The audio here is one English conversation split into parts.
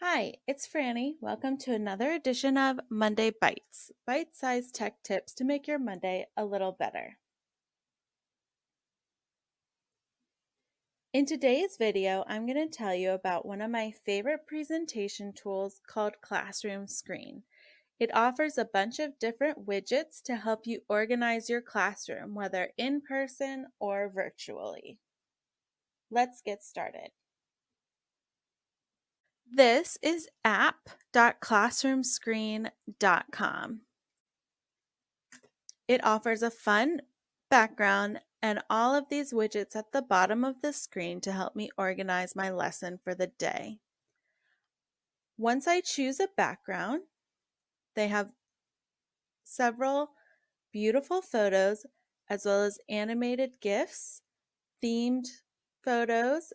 Hi, it's Franny. Welcome to another edition of Monday Bytes, bite-sized tech tips to make your Monday a little better. In today's video, I'm going to tell you about one of my favorite presentation tools called Classroom Screen. It offers a bunch of different widgets to help you organize your classroom, whether in person or virtually. Let's get started. This is app.classroomscreen.com. It offers a fun background and all of these widgets at the bottom of the screen to help me organize my lesson for the day. Once I choose a background, they have several beautiful photos as well as animated GIFs, themed photos,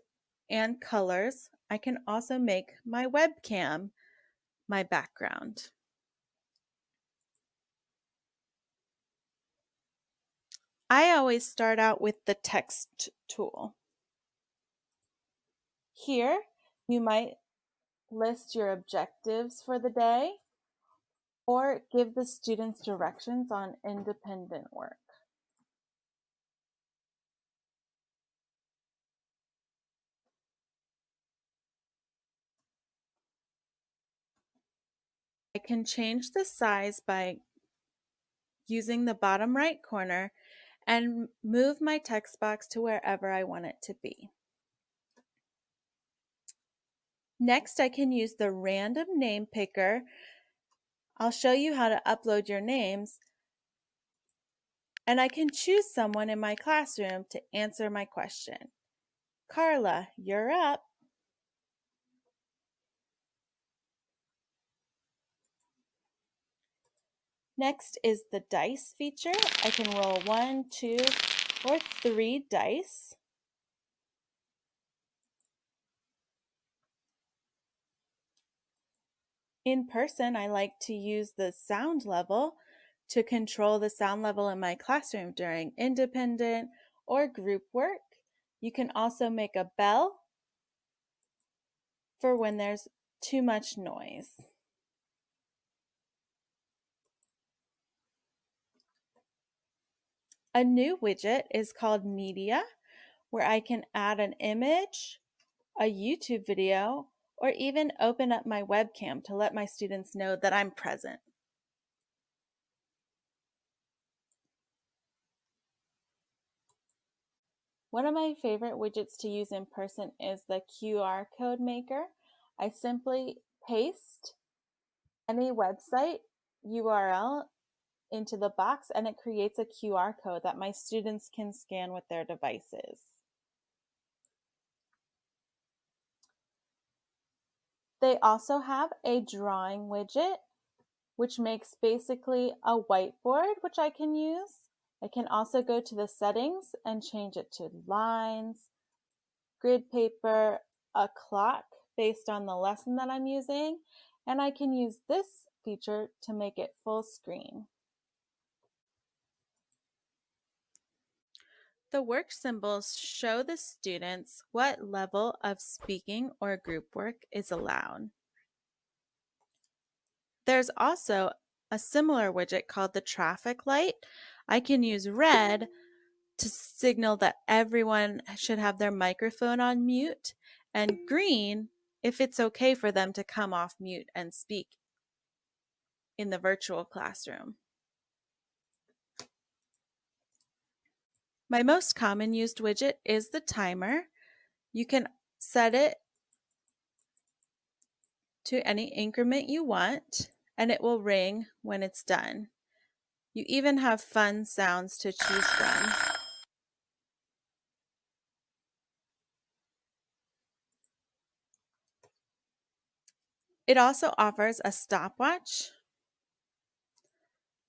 and colors. I can also make my webcam my background. I always start out with the text tool. Here, you might list your objectives for the day or give the students directions on independent work. I can change the size by using the bottom right corner and move my text box to wherever I want it to be. Next, I can use the random name picker. I'll show you how to upload your names, and I can choose someone in my classroom to answer my question. Carla, you're up. Next is the dice feature. I can roll 1, 2, or 3 dice. In person, I like to use the sound level to control the sound level in my classroom during independent or group work. You can also make a bell for when there's too much noise. A new widget is called Media, where I can add an image, a YouTube video, or even open up my webcam to let my students know that I'm present. One of my favorite widgets to use in person is the QR code maker. I simply paste any website URL into the box and it creates a QR code that my students can scan with their devices. They also have a drawing widget, which makes basically a whiteboard, which I can use. I can also go to the settings and change it to lines, grid paper, a clock based on the lesson that I'm using, and I can use this feature to make it full screen. The work symbols show the students what level of speaking or group work is allowed. There's also a similar widget called the traffic light. I can use red to signal that everyone should have their microphone on mute, and green if it's okay for them to come off mute and speak in the virtual classroom. My most common used widget is the timer. You can set it to any increment you want, and it will ring when it's done. You even have fun sounds to choose from. It also offers a stopwatch,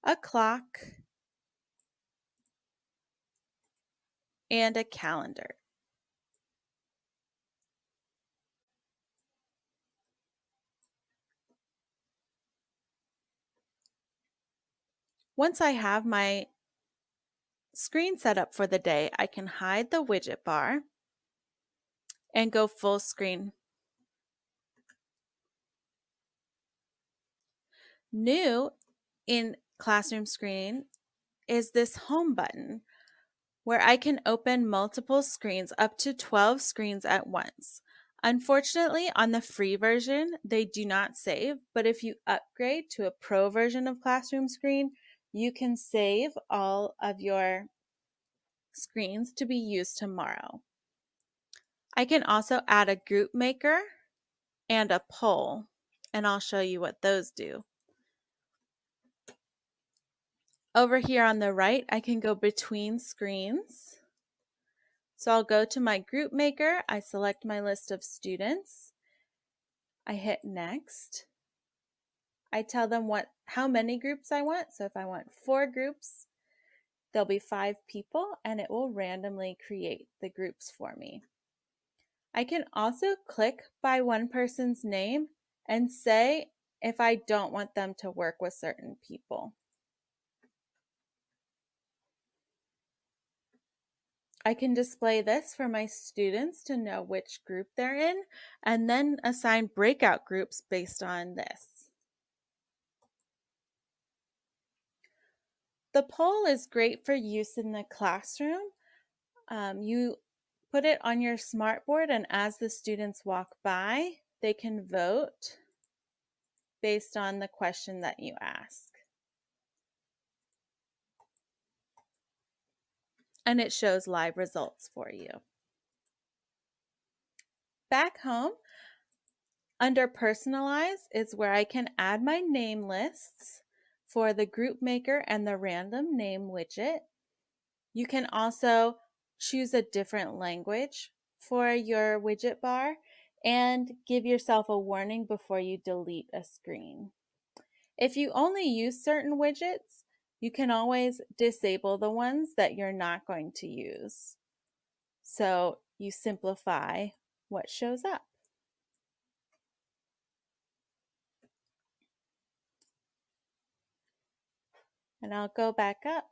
a clock, and a calendar. Once I have my screen set up for the day, I can hide the widget bar and go full screen. New in Classroom Screen is this Home button where I can open multiple screens, up to 12 screens at once. Unfortunately, on the free version, they do not save, but if you upgrade to a pro version of Classroom Screen, you can save all of your screens to be used tomorrow. I can also add a group maker and a poll, and I'll show you what those do. Over here on the right, I can go between screens. So I'll go to my group maker, I select my list of students, I hit next. I tell them how many groups I want. So if I want 4 groups, there'll be 5 people and it will randomly create the groups for me. I can also click by one person's name and say if I don't want them to work with certain people. I can display this for my students to know which group they're in and then assign breakout groups based on this. The poll is great for use in the classroom. You put it on your smartboard, and as the students walk by, they can vote based on the question that you ask. And it shows live results for you. Back home, under Personalize is where I can add my name lists for the group maker and the random name widget. You can also choose a different language for your widget bar and give yourself a warning before you delete a screen. If you only use certain widgets, you can always disable the ones that you're not going to use. So you simplify what shows up. And I'll go back up.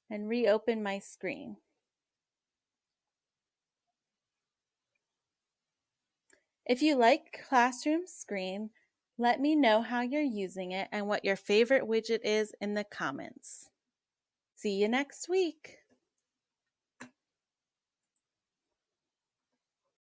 And reopen my screen. If you like Classroom Screen, let me know how you're using it and what your favorite widget is in the comments. See you next week.